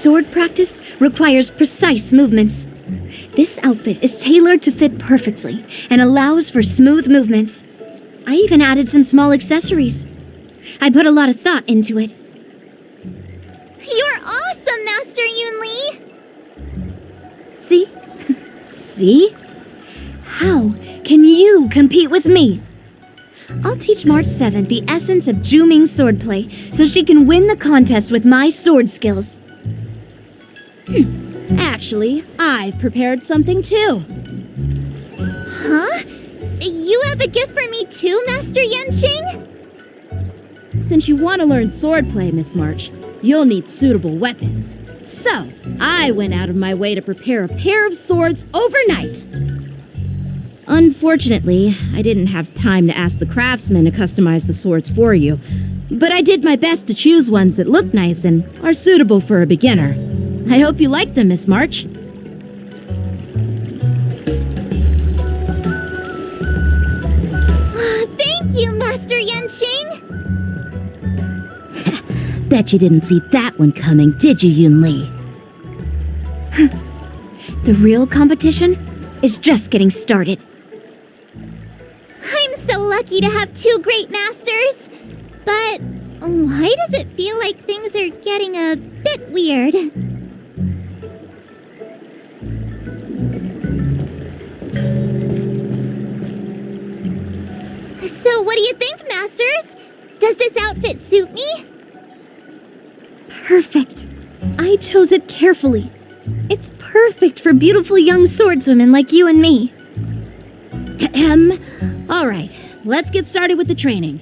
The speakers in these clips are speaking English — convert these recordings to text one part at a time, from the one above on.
Sword practice requires precise movements. This outfit is tailored to fit perfectly and allows for smooth movements. I even added some small accessories. I put a lot of thought into it. You're awesome, Master Yunli! See? See? How can you compete with me? I'll teach March 7th the essence of Juming swordplay so she can win the contest with my sword skills. Actually, I've prepared something too. Huh? You have a gift for me too, Master Yanqing? Since you want to learn swordplay, Miss March, you'll need suitable weapons. So, I went out of my way to prepare a pair of swords overnight. Unfortunately, I didn't have time to ask the craftsman to customize the swords for you, but I did my best to choose ones that look nice and are suitable for a beginner. I hope you like them, Miss March. Thank you, Master Yanqing! Bet you didn't see that one coming, did you, Yunli? The real competition is just getting started. I'm so lucky to have two great masters. But why does it feel like things are getting a bit weird? So what do you think, Masters? Does this outfit suit me? Perfect. I chose it carefully. It's perfect for beautiful young swordswomen like you and me. All right, let's get started with the training.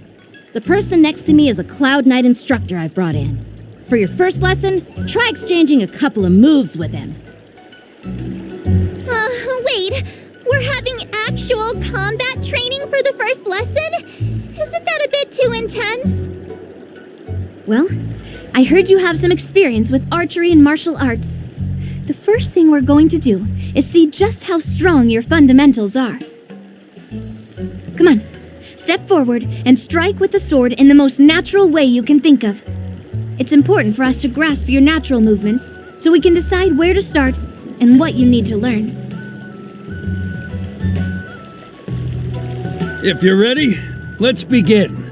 The person next to me is a Cloud Knight instructor I've brought in. For your first lesson, try exchanging a couple of moves with him. Wait. We're having actual combat training for the first lesson? Isn't that a bit too intense? Well, I heard you have some experience with archery and martial arts. The first thing we're going to do is see just how strong your fundamentals are. Come on, step forward and strike with the sword in the most natural way you can think of. It's important for us to grasp your natural movements so we can decide where to start and what you need to learn. If you're ready, let's begin.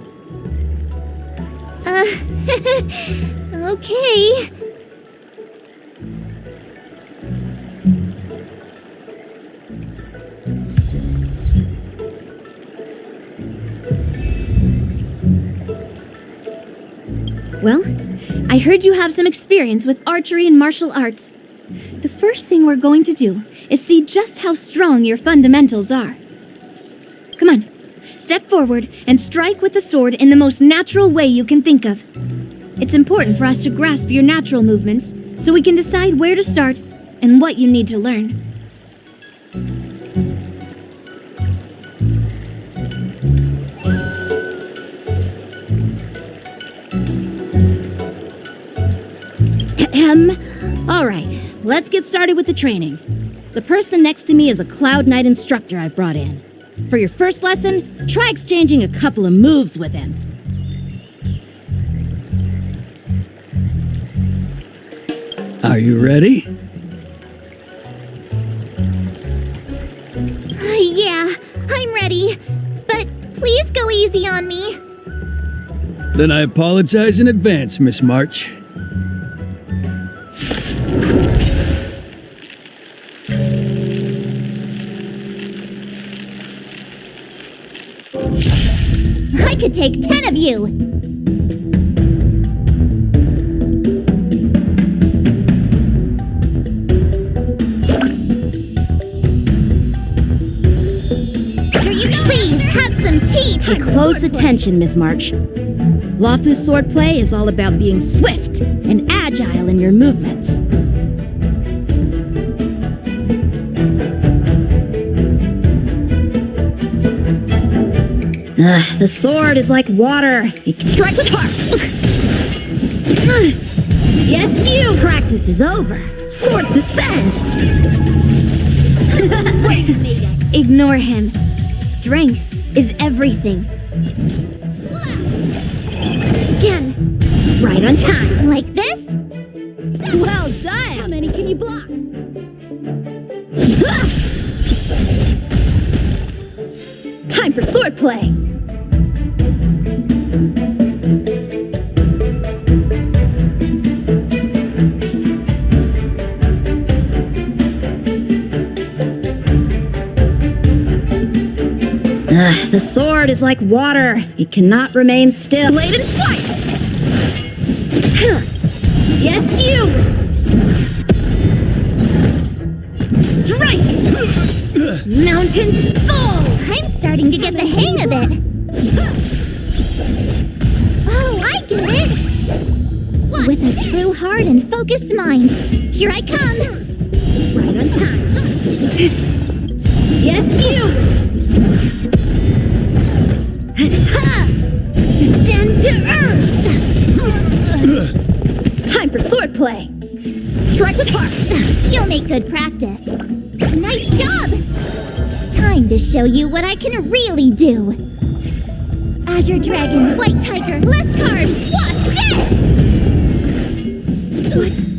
Okay. Well, I heard you have some experience with archery and martial arts. The first thing we're going to do is see just how strong your fundamentals are. Come on, step forward and strike with the sword in the most natural way you can think of. It's important for us to grasp your natural movements so we can decide where to start and what you need to learn. All right, let's get started with the training. The person next to me is a Cloud Knight instructor I've brought in. For your first lesson, try exchanging a couple of moves with him. Are you ready? Yeah, I'm ready. But please go easy on me. Then I apologize in advance, Miss March. I could take 10 of you. Here you go. Please have some tea. Pay close attention, Miss March. Lawfu swordplay is all about being swift and agile in your movements. The sword is like water. You can strike with heart. Yes, you! Practice is over. Swords descend! Ignore him. Strength is everything. Again. Right on time. Like this? Well done! How many can you block? Time for swordplay! The sword is like water. It cannot remain still. Blade and fight! Yes, you! Strike! Mountains fall! I'm starting to get the hang of it. Oh, I get it. What? With a true heart and focused mind. Here I come. Right on time. Yes, you! Ha! Descend to earth. Time for swordplay! Strike with heart! You'll make good practice. Nice job. Time to show you what I can really do. Azure Dragon, White Tiger, less carbs. Watch this!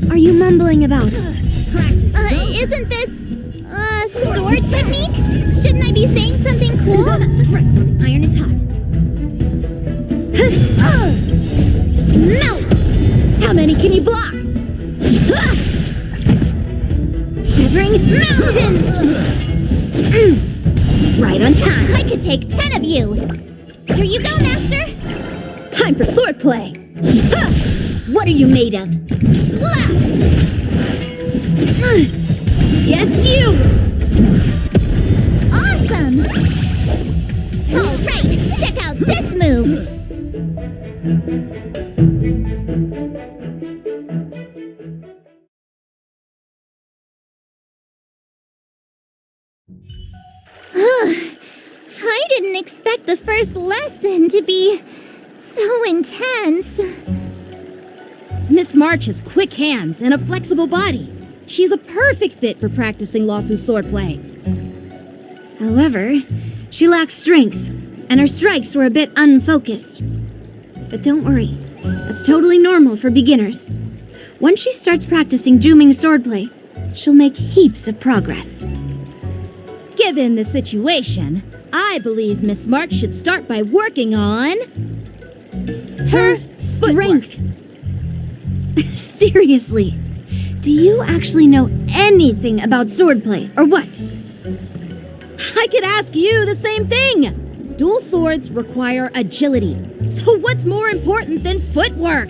What are you mumbling about? Isn't this sword technique? Shouldn't I be saying something cool? Iron is hot. Melt! How many can you block? Severing mountains! Right on time. I could take 10 of you. Here you go, Master. Time for swordplay! What are you made of? Slap! Yes, you! Awesome! All right, check out this move. I didn't expect the first lesson to be so intense. Miss March has quick hands and a flexible body. She's a perfect fit for practicing Lawfu swordplay. However, she lacks strength, and her strikes were a bit unfocused. But don't worry, that's totally normal for beginners. Once she starts practicing Juming swordplay, she'll make heaps of progress. Given the situation, I believe Miss March should start by working on her Strength! Seriously, do you actually know anything about swordplay, or what? I could ask you the same thing. Dual swords require agility. So what's more important than footwork?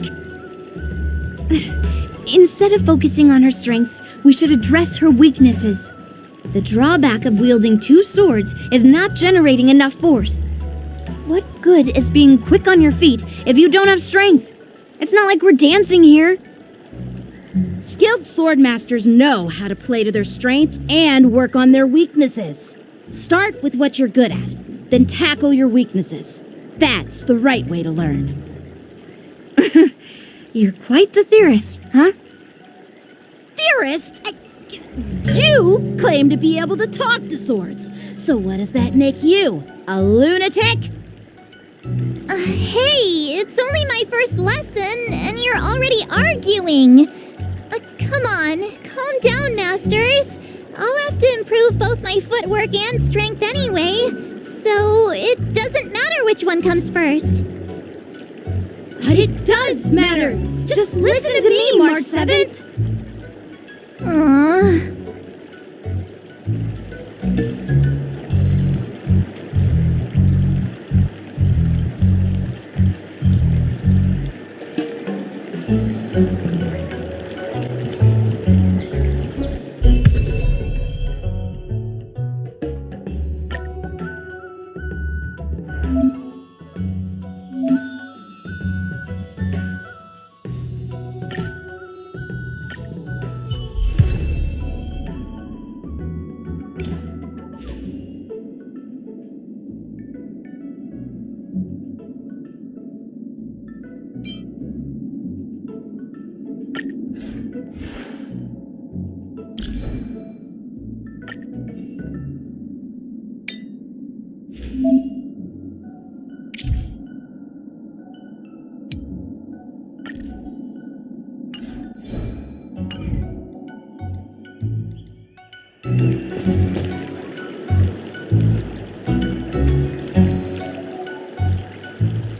Instead of focusing on her strengths, we should address her weaknesses. The drawback of wielding two swords is not generating enough force. What good is being quick on your feet if you don't have strength? It's not like we're dancing here. Skilled sword masters know how to play to their strengths and work on their weaknesses. Start with what you're good at, then tackle your weaknesses. That's the right way to learn. You're quite the theorist, huh? Theorist? You claim to be able to talk to swords. So what does that make you? A lunatic? Hey, it's only my first lesson, and you're already arguing. Come on, calm down, Masters. I'll have to improve both my footwork and strength anyway, so it doesn't matter which one comes first. But it does matter. Just listen to me, March 7th. Aww.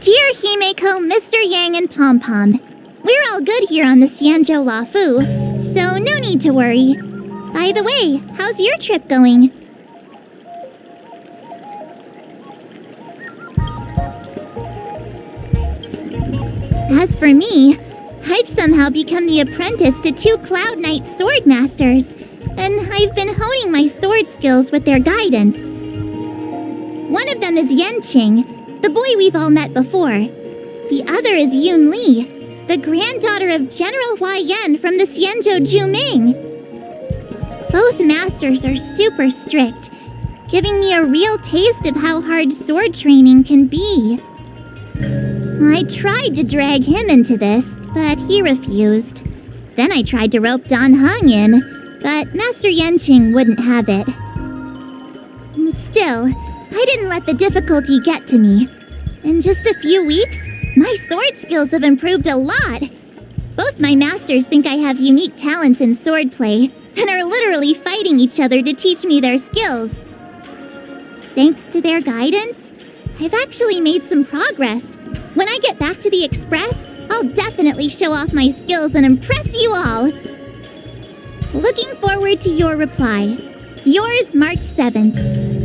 Dear Himeko, Mr. Yang, and Pom Pom, we're all good here on the Xianzhou Lafu, so no need to worry. By the way, how's your trip going? As for me, I've somehow become the apprentice to 2 Cloud Knight sword masters, and I've been honing my sword skills with their guidance. One of them is Yanqing, the boy we've all met before. The other is Yun Li, the granddaughter of General Hua Yan from the Xianzhou Juming. Both masters are super strict, giving me a real taste of how hard sword training can be. I tried to drag him into this, but he refused. Then I tried to rope Dan Heng in, but Master Yanqing wouldn't have it. Still, I didn't let the difficulty get to me. In just a few weeks, my sword skills have improved a lot. Both my masters think I have unique talents in swordplay, and are literally fighting each other to teach me their skills. Thanks to their guidance, I've actually made some progress. When I get back to the Express, I'll definitely show off my skills and impress you all. Looking forward to your reply. Yours, March 7th.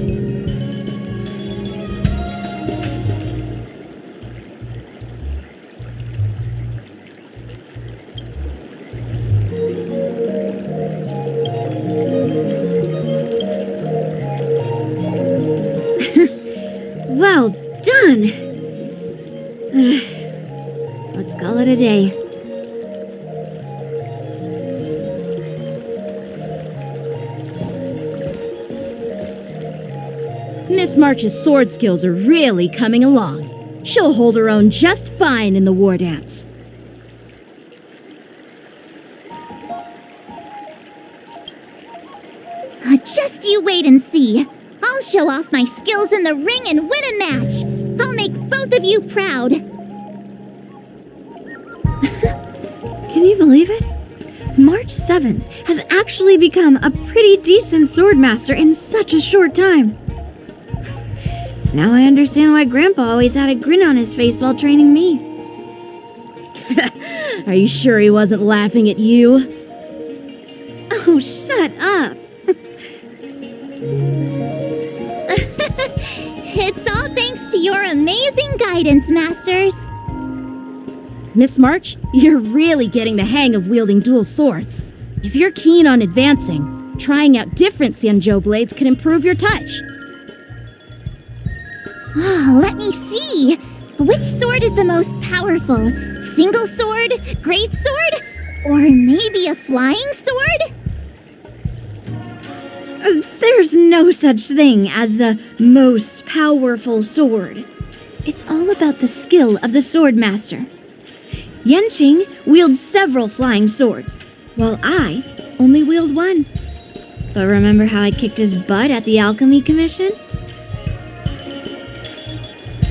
Well done! Let's call it a day. Miss March's sword skills are really coming along. She'll hold her own just fine in the war dance. Just you wait and see. I'll show off my skills in the ring and win a match. I'll make both of you proud. Can you believe it? March 7th has actually become a pretty decent swordmaster in such a short time. Now I understand why Grandpa always had a grin on his face while training me. Are you sure he wasn't laughing at you? Oh, shut up! It's all thanks to your amazing guidance, Masters. Miss March, you're really getting the hang of wielding dual swords. If you're keen on advancing, trying out different Xianzhou blades could improve your touch. Let me see. Which sword is the most powerful? Single sword? Great sword? Or maybe a flying sword? There's no such thing as the most powerful sword. It's all about the skill of the swordmaster. Yanqing wields several flying swords, while I only wield one. But remember how I kicked his butt at the Alchemy Commission?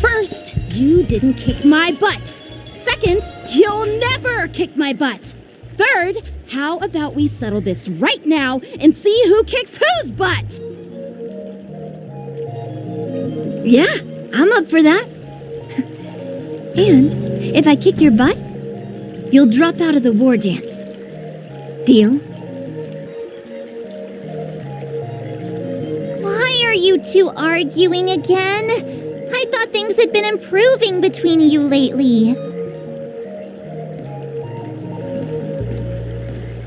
First, you didn't kick my butt. Second, you'll never kick my butt. Third, how about we settle this right now and see who kicks whose butt? Yeah, I'm up for that. And if I kick your butt, you'll drop out of the war dance. Deal? Why are you two arguing again? I thought things had been improving between you lately.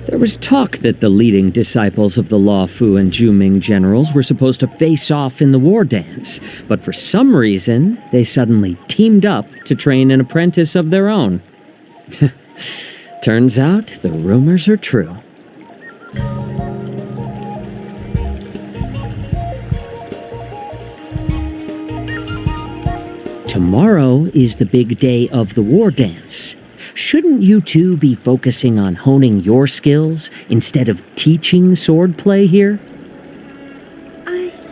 There was talk that the leading disciples of the Law Fu and Juming generals were supposed to face off in the war dance, but for some reason, they suddenly teamed up to train an apprentice of their own. Turns out the rumors are true. Tomorrow is the big day of the war dance. Shouldn't you two be focusing on honing your skills instead of teaching swordplay here?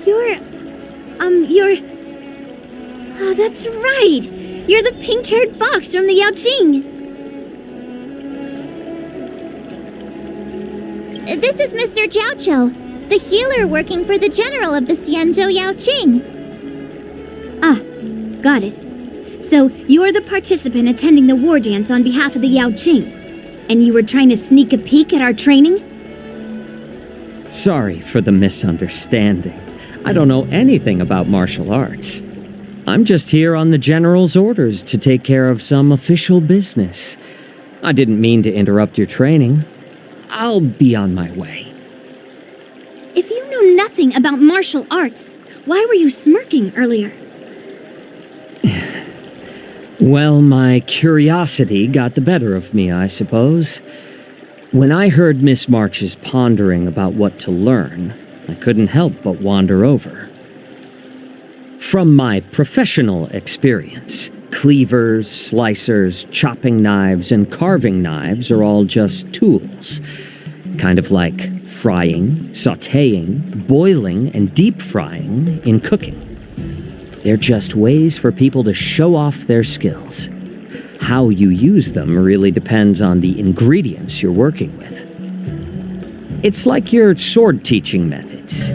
You're... Oh, that's right! You're the pink-haired fox from the Yaoqing! this is Mr. Jiaoqiu, the healer working for the general of the Xianzhou Yaoqing. Ah, got it. So, you're the participant attending the war dance on behalf of the Yaoqing, and you were trying to sneak a peek at our training? Sorry for the misunderstanding. I don't know anything about martial arts. I'm just here on the General's orders to take care of some official business. I didn't mean to interrupt your training. I'll be on my way. If you know nothing about martial arts, why were you smirking earlier? Well, my curiosity got the better of me, I suppose. When I heard Miss March's pondering about what to learn, I couldn't help but wander over. From my professional experience, cleavers, slicers, chopping knives, and carving knives are all just tools. Kind of like frying, sautéing, boiling, and deep frying in cooking. They're just ways for people to show off their skills. How you use them really depends on the ingredients you're working with. It's like your sword teaching methods.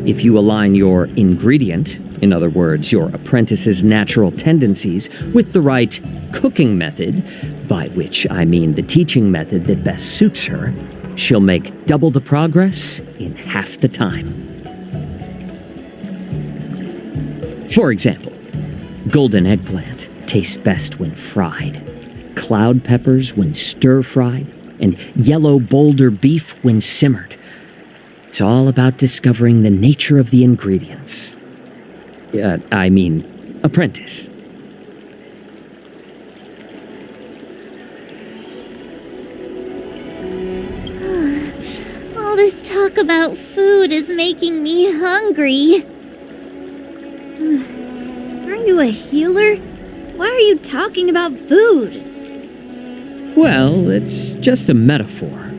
If you align your ingredient, in other words, your apprentice's natural tendencies, with the right cooking method, by which I mean the teaching method that best suits her, she'll make double the progress in half the time. For example, golden eggplant tastes best when fried, cloud peppers when stir-fried, and yellow boulder beef when simmered. It's all about discovering the nature of the ingredients. Apprentice. All this talk about food is making me hungry. Aren't you a healer? Why are you talking about food? Well, it's just a metaphor.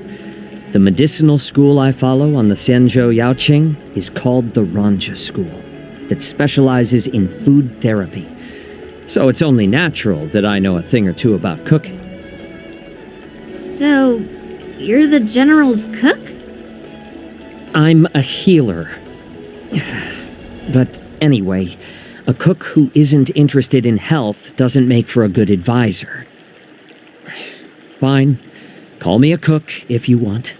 The medicinal school I follow on the Xianzhou Yaoqing is called the Ranja School, that specializes in food therapy. So it's only natural that I know a thing or two about cooking. So, you're the general's cook? I'm a healer. But anyway, a cook who isn't interested in health doesn't make for a good advisor. Fine. Call me a cook if you want.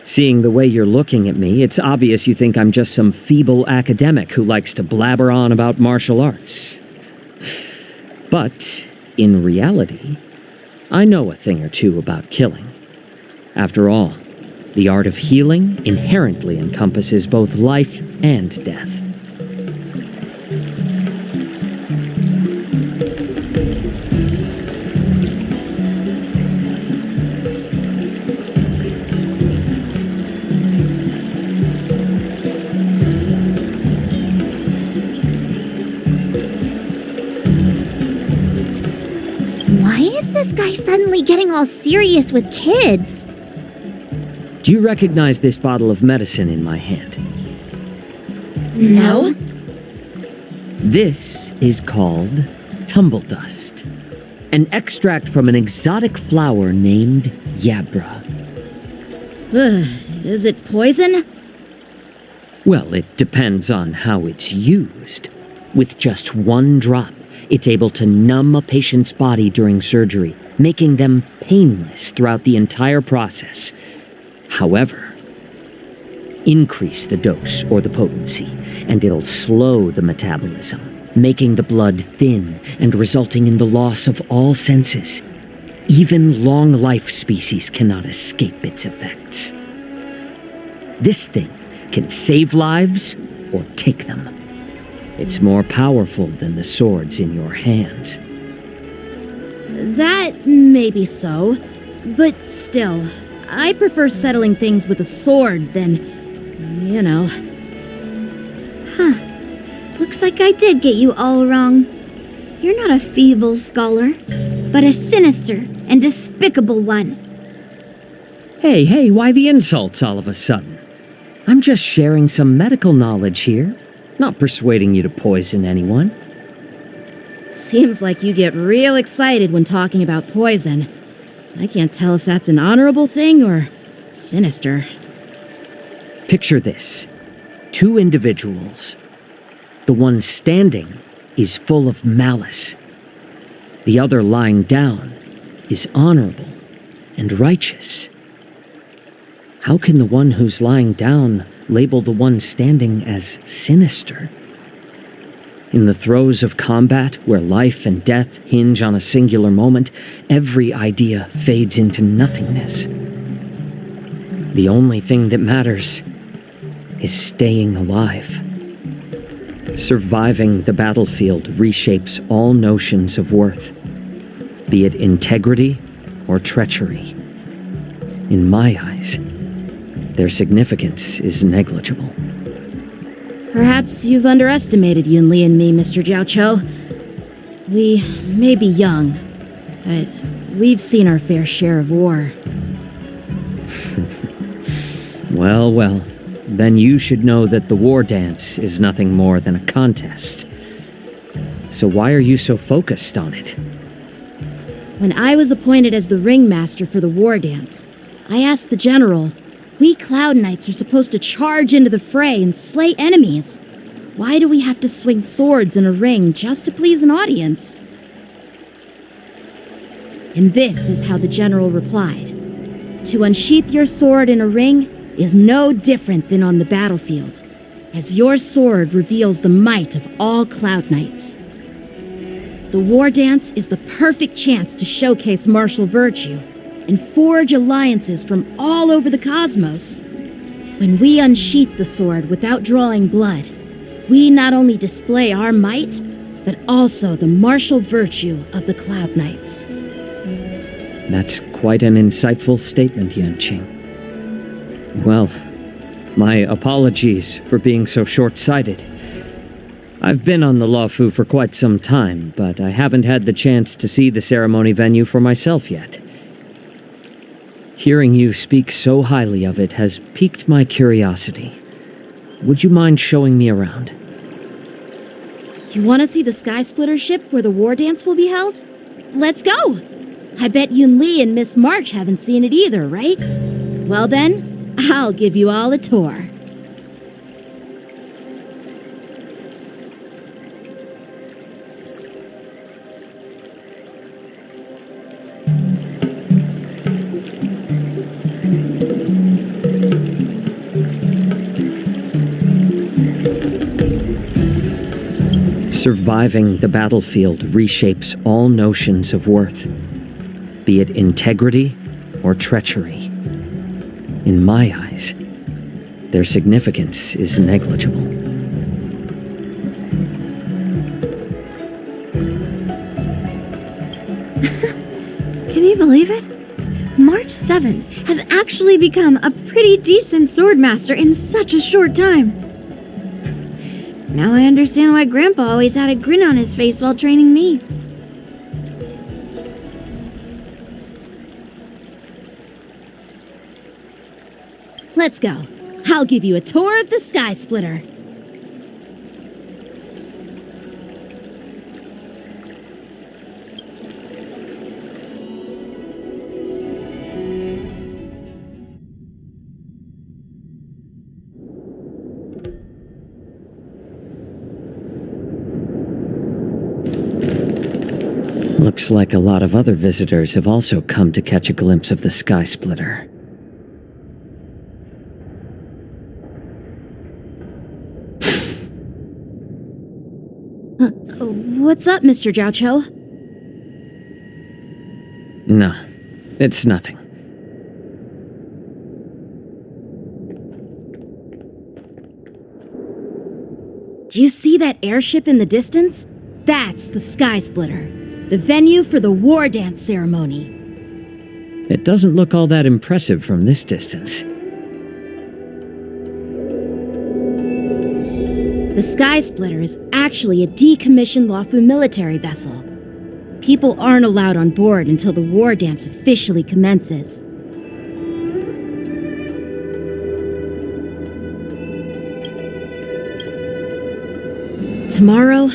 Seeing the way you're looking at me, it's obvious you think I'm just some feeble academic who likes to blabber on about martial arts. But, in reality, I know a thing or two about killing. After all, the art of healing inherently encompasses both life and death. Why is this guy suddenly getting all serious with kids? Do you recognize this bottle of medicine in my hand? No. This is called tumble dust, an extract from an exotic flower named yabra. Is it poison? Well, it depends on how it's used. With just one drop, it's able to numb a patient's body during surgery, making them painless throughout the entire process. However, increase the dose or the potency, and it'll slow the metabolism, making the blood thin and resulting in the loss of all senses. Even long-life species cannot escape its effects. This thing can save lives or take them. It's more powerful than the swords in your hands. That may be so, but still, I prefer settling things with a sword than, you know. Looks like I did get you all wrong. You're not a feeble scholar, but a sinister and despicable one. Hey, why the insults all of a sudden? I'm just sharing some medical knowledge here, not persuading you to poison anyone. Seems like you get real excited when talking about poison. I can't tell if that's an honorable thing or Sinister. Picture this. Two individuals. The one standing is full of malice. The other lying down is honorable and righteous. How can the one who's lying down label the one standing as sinister? In the throes of combat, where life and death hinge on a singular moment, every idea fades into nothingness. The only thing that matters is staying alive. Surviving the battlefield reshapes all notions of worth, be it integrity or treachery. In my eyes, their significance is negligible. Perhaps you've underestimated Yunli and me, Mr. Jiaoqiu. We may be young, but we've seen our fair share of war. Well, then you should know that the war dance is nothing more than a contest. So why are you so focused on it? When I was appointed as the ringmaster for the war dance, I asked the general, we Cloud Knights are supposed to charge into the fray and slay enemies. Why do we have to swing swords in a ring just to please an audience? And this is how the general replied. To unsheath your sword in a ring is no different than on the battlefield, as your sword reveals the might of all Cloud Knights. The war dance is the perfect chance to showcase martial virtue and forge alliances from all over the cosmos. When we unsheath the sword without drawing blood, we not only display our might, but also the martial virtue of the Cloud Knights. That's quite an insightful statement, Yanqing. Well, my apologies for being so short-sighted. I've been on the Luofu for quite some time, but I haven't had the chance to see the ceremony venue for myself yet. Hearing you speak so highly of it has piqued my curiosity. Would you mind showing me around? You want to see the Sky Splitter ship where the war dance will be held? Let's go! I bet Yunli and Miss March haven't seen it either, right? Well then, I'll give you all a tour. Surviving the battlefield reshapes all notions of worth, be it integrity or treachery. In my eyes, their significance is negligible. Can you believe it? March 7th has actually become a pretty decent swordmaster in such a short time. Now I understand why Grandpa always had a grin on his face while training me. Let's go. I'll give you a tour of the Sky Splitter. Looks like a lot of other visitors have also come to catch a glimpse of the Sky Splitter. What's up, Mr. Jiaoqiu? No, it's nothing. Do you see that airship in the distance? That's the Sky Splitter, the venue for the war dance ceremony. It doesn't look all that impressive from this distance. The Sky Splitter is actually a decommissioned Luofu military vessel. People aren't allowed on board until the war dance officially commences. Tomorrow,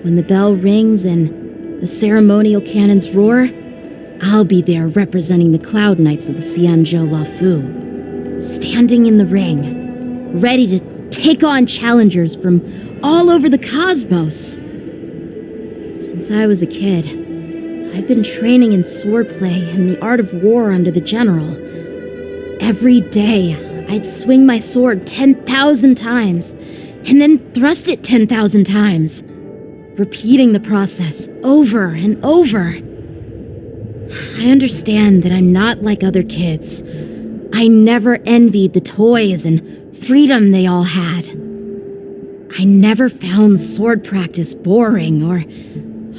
when the bell rings and the ceremonial cannons roar, I'll be there representing the Cloud Knights of the Xianzhou Luofu. standing in the ring, ready to take on challengers from all over the cosmos. Since I was a kid, I've been training in swordplay and the art of war under the general. Every day, I'd swing my sword 10,000 times, and then thrust it 10,000 times, repeating the process over and over. I understand that I'm not like other kids. I never envied the toys and freedom they all had. I never found sword practice boring or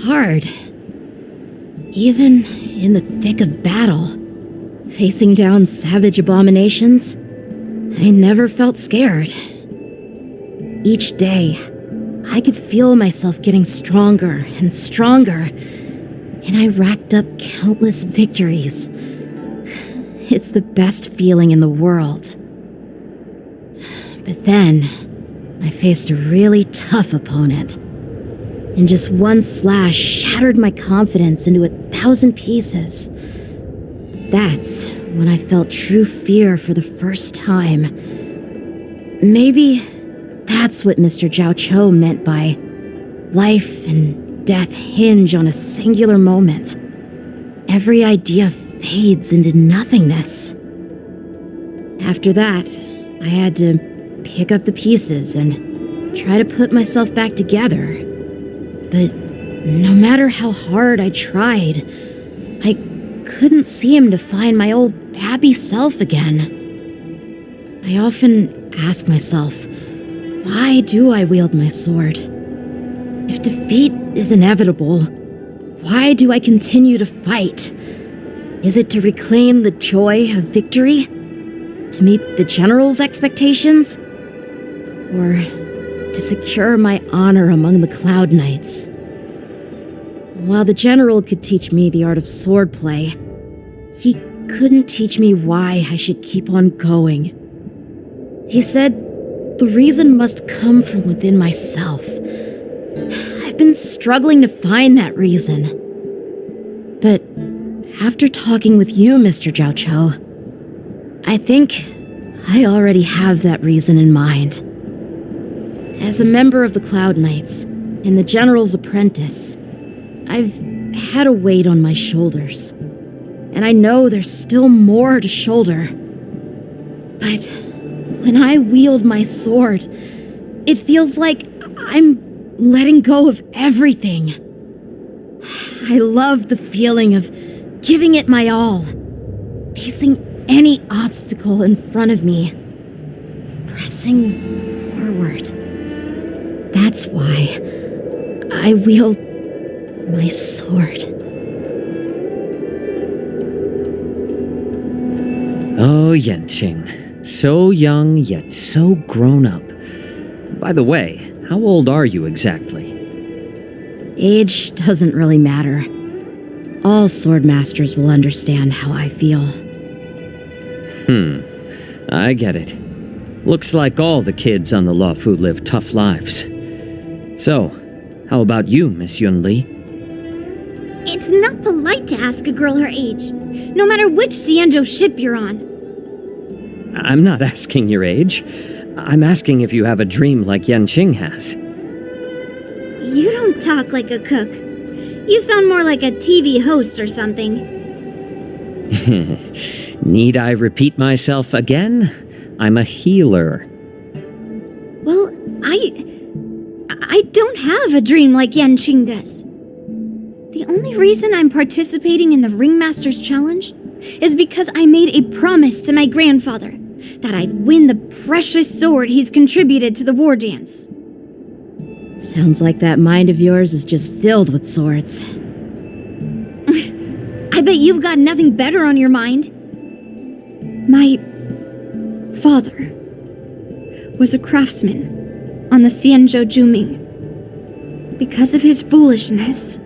hard. Even in the thick of battle, facing down savage abominations, I never felt scared. Each day, I could feel myself getting stronger and stronger, and I racked up countless victories. It's the best feeling in the world. But then, I faced a really tough opponent, and just one slash shattered my confidence into 1,000 pieces. That's when I felt true fear for the first time. Maybe that's what Mr. Jiao Cho meant by life and death hinge on a singular moment. Every idea fades into nothingness. After that, I had to pick up the pieces and try to put myself back together. But no matter how hard I tried, I couldn't seem to find my old happy self again. I often ask myself, why do I wield my sword? If defeat is inevitable, why do I continue to fight? Is it to reclaim the joy of victory? To meet the general's expectations? Or to secure my honor among the Cloud Knights? While the general could teach me the art of swordplay, he couldn't teach me why I should keep on going. He said the reason must come from within myself. I've been struggling to find that reason. But after talking with you, Mr. Jiao Cho, I think I already have that reason in mind. As a member of the Cloud Knights and the General's apprentice, I've had a weight on my shoulders, and I know there's still more to shoulder. But when I wield my sword, it feels like I'm letting go of everything. I love the feeling of giving it my all, facing any obstacle in front of me, pressing forward. That's why I wield my sword. Oh, Yanqing. So young, yet so grown up. By the way, how old are you exactly? Age doesn't really matter. All swordmasters will understand how I feel. I get it. Looks like all the kids on the Luofu live tough lives. So, how about you, Miss Yunli? It's not polite to ask a girl her age, no matter which Xianzhou ship you're on. I'm not asking your age. I'm asking if you have a dream like Yanqing has. You don't talk like a cook. You sound more like a TV host or something. Need I repeat myself again? I'm a healer. Well, I don't have a dream like Yanqing does. The only reason I'm participating in the Ringmaster's Challenge is because I made a promise to my grandfather that I'd win the precious sword he's contributed to the war dance. Sounds like that mind of yours is just filled with swords. I bet you've got nothing better on your mind. My father was a craftsman on the Xianzhou Juming. Because of his foolishness,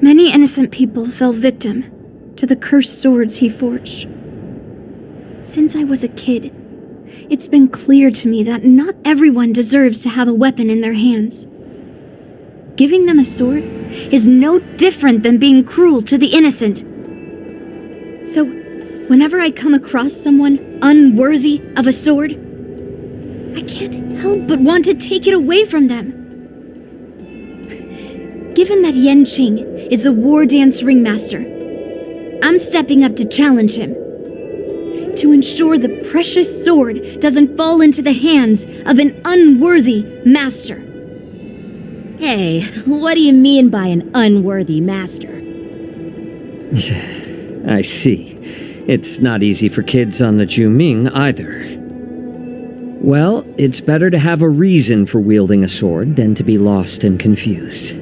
many innocent people fell victim to the cursed swords he forged. Since I was a kid, it's been clear to me that not everyone deserves to have a weapon in their hands. Giving them a sword is no different than being cruel to the innocent. So, Whenever I come across someone unworthy of a sword, I can't help but want to take it away from them. Given that Yanqing is the war dance ringmaster, I'm stepping up to challenge him, to ensure the precious sword doesn't fall into the hands of an unworthy master. Hey, what do you mean by an unworthy master? I see. It's not easy for kids on the Juming either. Well, it's better to have a reason for wielding a sword than to be lost and confused.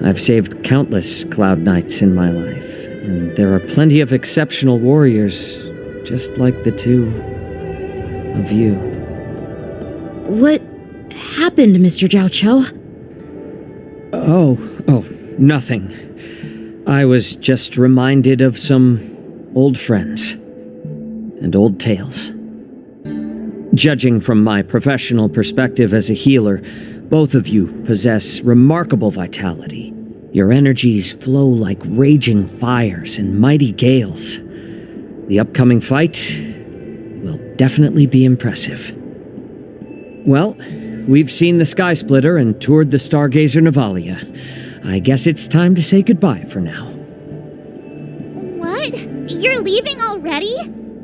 I've saved countless Cloud Knights in my life, and there are plenty of exceptional warriors, just like the two of you. What happened, Mr. Zhao Cho? Oh, nothing. I was just reminded of some old friends and old tales. Judging from my professional perspective as a healer, both of you possess remarkable vitality. Your energies flow like raging fires and mighty gales. The upcoming fight will definitely be impressive. Well, we've seen the Sky Splitter and toured the Stargazer Navalia. I guess it's time to say goodbye for now. What? You're leaving already?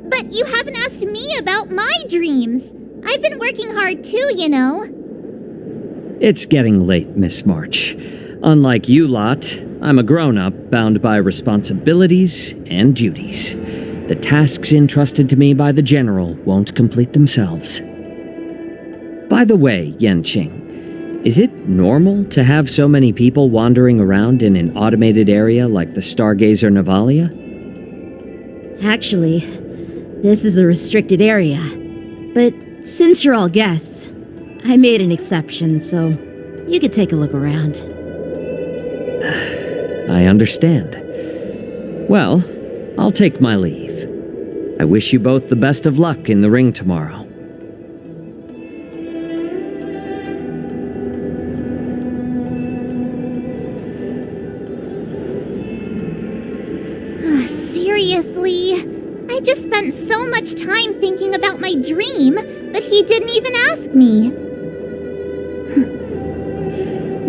But you haven't asked me about my dreams. I've been working hard too, you know. It's getting late, Miss March. Unlike you lot, I'm a grown-up bound by responsibilities and duties. The tasks entrusted to me by the General won't complete themselves. By the way, Yanqing, is it normal to have so many people wandering around in an automated area like the Stargazer Navalia? Actually, this is a restricted area. But since you're all guests, I made an exception, so you could take a look around. I understand. Well, I'll take my leave. I wish you both the best of luck in the ring tomorrow. Seriously? I just spent so much time thinking about my dream, but he didn't even ask me.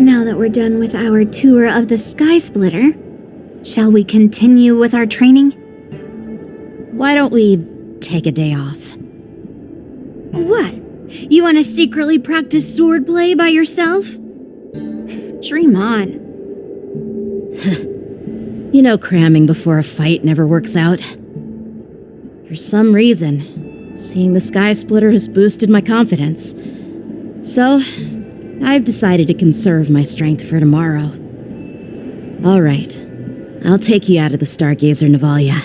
Now that we're done with our tour of the Sky Splitter, shall we continue with our training? Why don't we take a day off? What? You want to secretly practice swordplay by yourself? Dream on. You know, cramming before a fight never works out. For some reason, seeing the Sky Splitter has boosted my confidence. So, I've decided to conserve my strength for tomorrow. All right, I'll take you out of the Stargazer Navalia.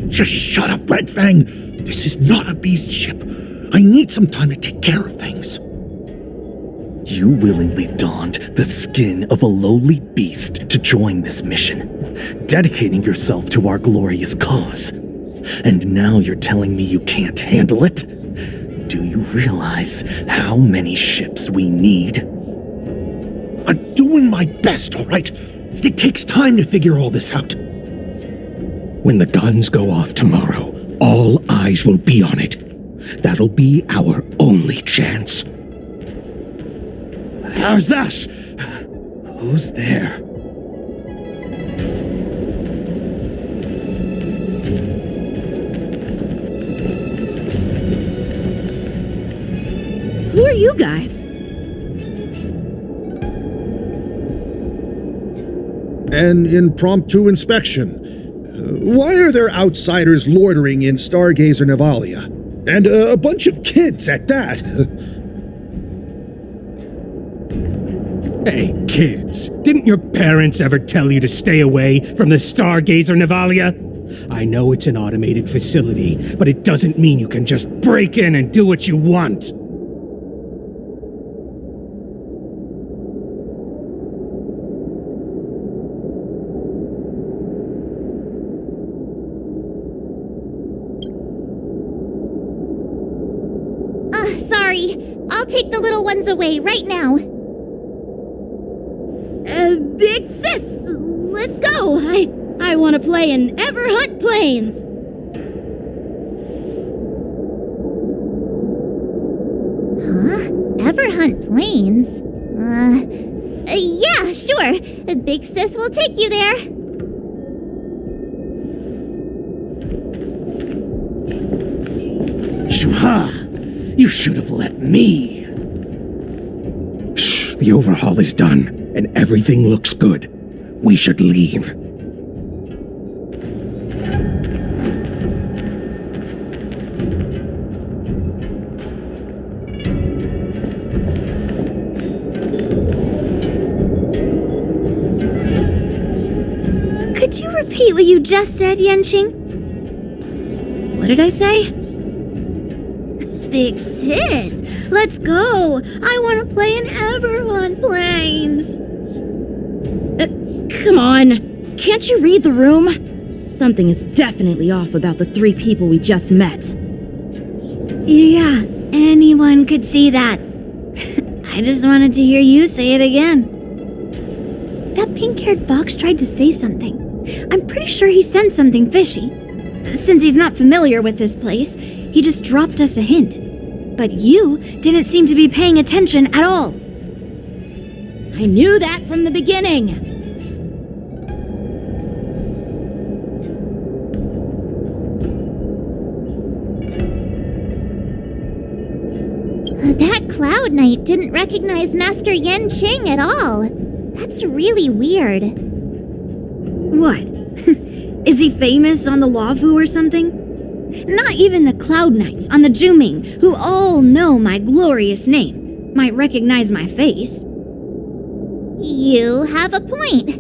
Just shut up, Red Fang! This is not a beast ship. I need some time to take care of things. You willingly donned the skin of a lowly beast to join this mission, dedicating yourself to our glorious cause. And now you're telling me you can't handle it? Do you realize how many ships we need? I'm doing my best, all right? It takes time to figure all this out. When the guns go off tomorrow, all eyes will be on it. That'll be our only chance. How's that? Who's there? Who are you guys? An impromptu inspection. Why are there outsiders loitering in Stargazer Navalia? And a bunch of kids at that. Hey, kids, didn't your parents ever tell you to stay away from the Stargazer Navalia? I know it's an automated facility, but it doesn't mean you can just break in and do what you want. Sorry. I'll take the little ones away right now. Big sis, let's go. I want to play in Everhunt Plains. Huh? Everhunt Plains? Yeah, sure. Big Sis will take you there. Shuha! You should have let me. Shh, the overhaul is done, and everything looks good. We should leave. Could you repeat what you just said, Yenqing? What did I say? Big sis, let's go. I want to play in Everhunt Plains. Come on. Can't you read the room? Something is definitely off about the 3 people we just met. Yeah, anyone could see that. I just wanted to hear you say it again. That pink-haired fox tried to say something. I'm pretty sure he sensed something fishy. Since he's not familiar with this place, he just dropped us a hint. But you didn't seem to be paying attention at all. I knew that from the beginning. That Cloud Knight didn't recognize Master Yenqing at all. That's really weird. What? Is he famous on the Laofu or something? Not even the Cloud Knights on the Juming, who all know my glorious name, might recognize my face. You have a point.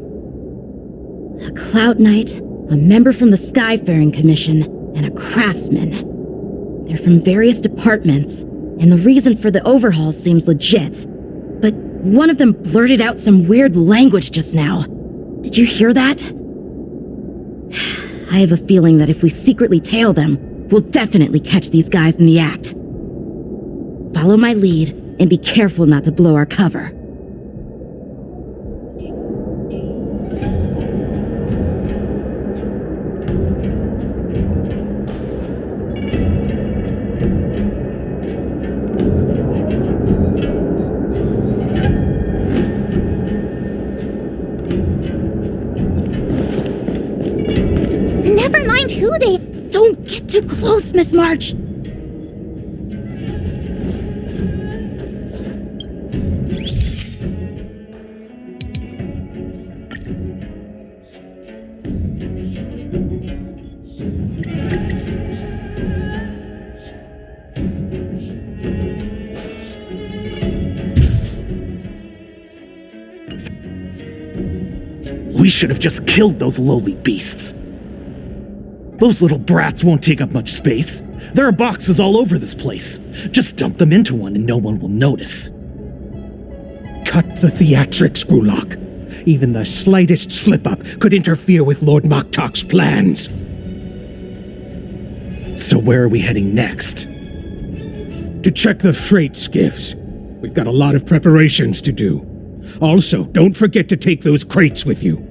A Cloud Knight, a member from the Skyfaring Commission, and a craftsman. They're from various departments, and the reason for the overhaul seems legit. But one of them blurted out some weird language just now. Did you hear that? I have a feeling that if we secretly tail them, we'll definitely catch these guys in the act. Follow my lead and be careful not to blow our cover. Never mind who they... Don't get too close, Miss March! We should have just killed those lowly beasts. Those little brats won't take up much space. There are boxes all over this place. Just dump them into one and no one will notice. Cut the theatrics, Grulok. Even the slightest slip-up could interfere with Lord Moktok's plans. So where are we heading next? To check the freight skiffs. We've got a lot of preparations to do. Also, don't forget to take those crates with you.